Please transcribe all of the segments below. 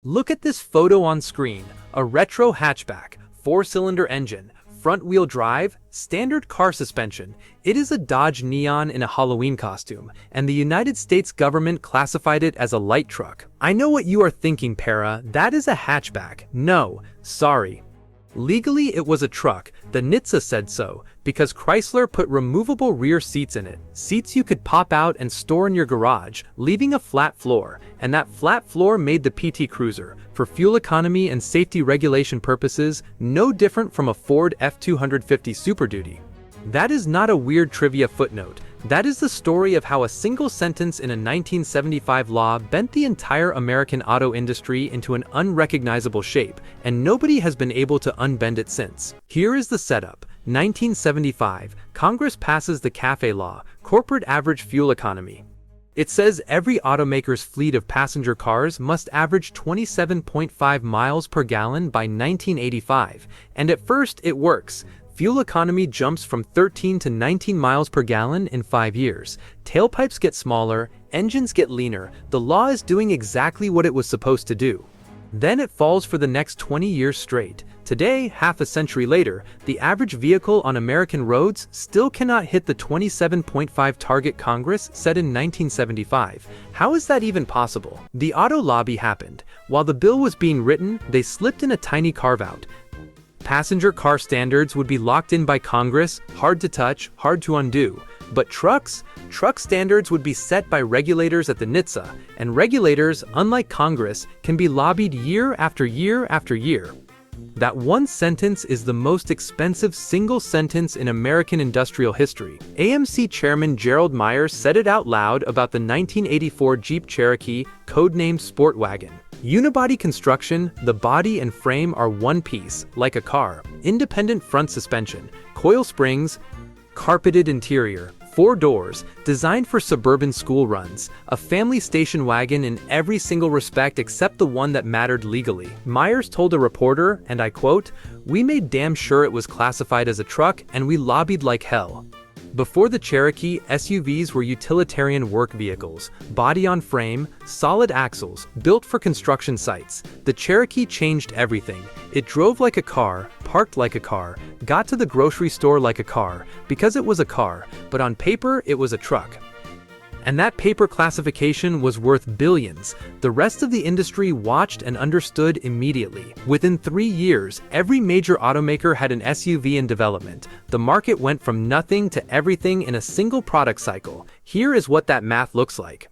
Look at this photo on screen. A retro hatchback, 4-cylinder engine, front-wheel drive, standard car suspension. It is a Dodge Neon in a Halloween costume, and the United States government classified it as a light truck. I know what you are thinking, Para. That is a hatchback. No, sorry. Legally, it was a truck. The NHTSA said so, because Chrysler put removable rear seats in it. Seats you could pop out and store in your garage, leaving a flat floor. And that flat floor made the PT Cruiser, for fuel economy and safety regulation purposes, no different from a Ford F-250 Super Duty. That is not a weird trivia footnote. That is the story of how a single sentence in a 1975 law bent the entire American auto industry into an unrecognizable shape, and nobody has been able to unbend it since. Here is the setup. 1975, Congress passes the CAFE law, Corporate Average Fuel Economy. It says every automaker's fleet of passenger cars must average 27.5 miles per gallon by 1985, and at first it works. Fuel economy jumps from 13 to 19 miles per gallon in 5 years. Tailpipes get smaller, engines get leaner. The law is doing exactly what it was supposed to do. Then it falls for the next 20 years straight. Today, half a century later, the average vehicle on American roads still cannot hit the 27.5 target Congress set in 1975. How is that even possible? The auto lobby happened. While the bill was being written, they slipped in a tiny carve-out. Passenger car standards would be locked in by Congress, hard to touch, hard to undo. But truck standards would be set by regulators at the NHTSA, and regulators, unlike Congress, can be lobbied year after year after year. That one sentence is the most expensive single sentence in American industrial history. AMC chairman Gerald Myers said it out loud about the 1984 Jeep Cherokee, codenamed Sport Wagon. Unibody construction, the body and frame are one piece, like a car. Independent front suspension, coil springs, carpeted interior, 4 doors, designed for suburban school runs, a family station wagon in every single respect except the one that mattered legally. Myers told a reporter, and I quote, "We made damn sure it was classified as a truck and we lobbied like hell." Before the Cherokee, SUVs were utilitarian work vehicles, body on frame, solid axles, built for construction sites. The Cherokee changed everything. It drove like a car, parked like a car, got to the grocery store like a car, because it was a car, but on paper it was a truck. And that paper classification was worth billions. The rest of the industry watched and understood immediately. Within 3 years, every major automaker had an SUV in development. The market went from nothing to everything in a single product cycle. Here is what that math looks like.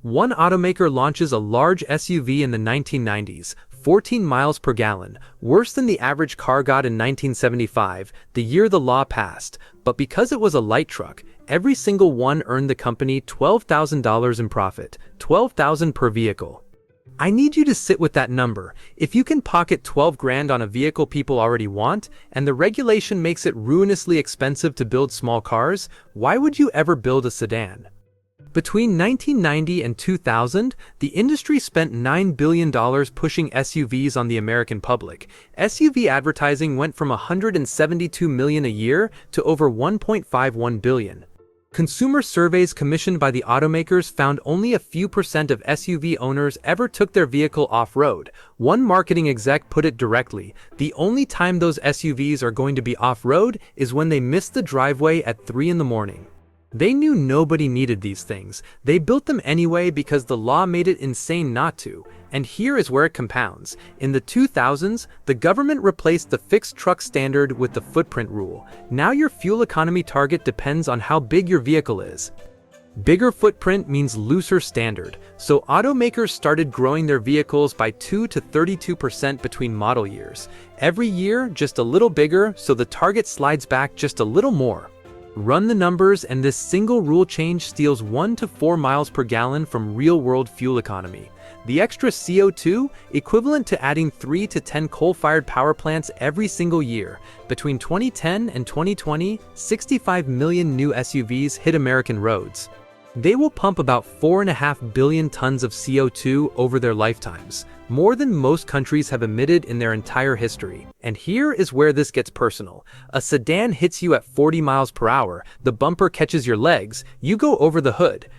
One automaker launches a large SUV in the 1990s, 14 miles per gallon, worse than the average car got in 1975, the year the law passed. But because it was a light truck, every single one earned the company $12,000 in profit, $12,000 per vehicle. I need you to sit with that number. If you can pocket 12 grand on a vehicle people already want, and the regulation makes it ruinously expensive to build small cars, why would you ever build a sedan? Between 1990 and 2000, the industry spent $9 billion pushing SUVs on the American public. SUV advertising went from $172 million a year to over $1.51 billion. Consumer surveys commissioned by the automakers found only a few percent of SUV owners ever took their vehicle off-road. One marketing exec put it directly, the only time those SUVs are going to be off-road is when they miss the driveway at 3 in the morning. They knew nobody needed these things. They built them anyway because the law made it insane not to. And here is where it compounds. In the 2000s, the government replaced the fixed truck standard with the footprint rule. Now your fuel economy target depends on how big your vehicle is. Bigger footprint means looser standard, so automakers started growing their vehicles by 2 to 32% between model years. Every year, just a little bigger, so the target slides back just a little more. Run the numbers, and this single rule change steals 1 to 4 miles per gallon from real-world fuel economy. The extra CO2, equivalent to adding 3 to 10 coal-fired power plants every single year. Between 2010 and 2020, 65 million new SUVs hit American roads. They will pump about 4.5 billion tons of CO2 over their lifetimes, more than most countries have emitted in their entire history. And here is where this gets personal. A sedan hits you at 40 miles per hour, the bumper catches your legs, you go over the hood.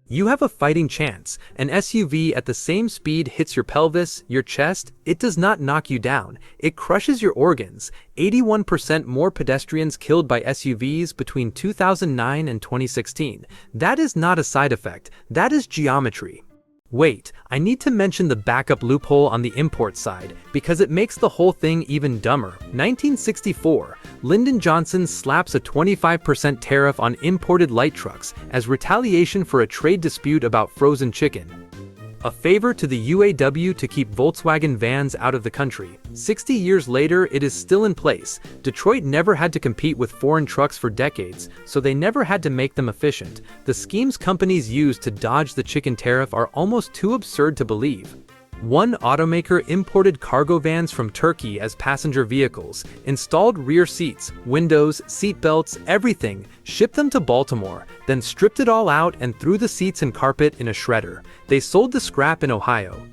You have a fighting chance. An SUV at the same speed hits your pelvis, your chest. It does not knock you down. It crushes your organs. 81% more pedestrians killed by SUVs between 2009 and 2016. That is not a side effect. That is geometry. Wait, I need to mention the backup loophole on the import side, because it makes the whole thing even dumber. 1964, Lyndon Johnson slaps a 25% tariff on imported light trucks as retaliation for a trade dispute about frozen chicken. A favor to the UAW to keep Volkswagen vans out of the country. 60 years later, it is still in place. Detroit never had to compete with foreign trucks for decades, so they never had to make them efficient. The schemes companies use to dodge the chicken tariff are almost too absurd to believe. One automaker imported cargo vans from Turkey as passenger vehicles, installed rear seats, windows, seat belts, everything, shipped them to Baltimore, then stripped it all out and threw the seats and carpet in a shredder. They sold the scrap in Ohio.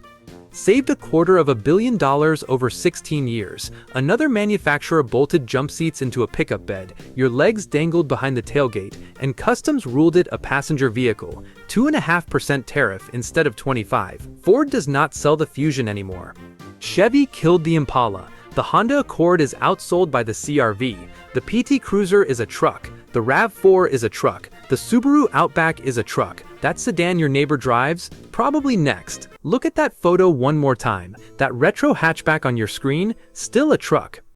Saved $250 million over 16 years. Another manufacturer bolted jump seats into a pickup bed, your legs dangled behind the tailgate, and customs ruled it a passenger vehicle. 2.5% tariff instead of 25. Ford does not sell the Fusion anymore. Chevy killed the Impala. The Honda Accord is outsold by the CR-V. The PT Cruiser is a truck. The RAV4 is a truck. The Subaru Outback is a truck. That sedan your neighbor drives? Probably next. Look at that photo one more time. That retro hatchback on your screen? Still a truck.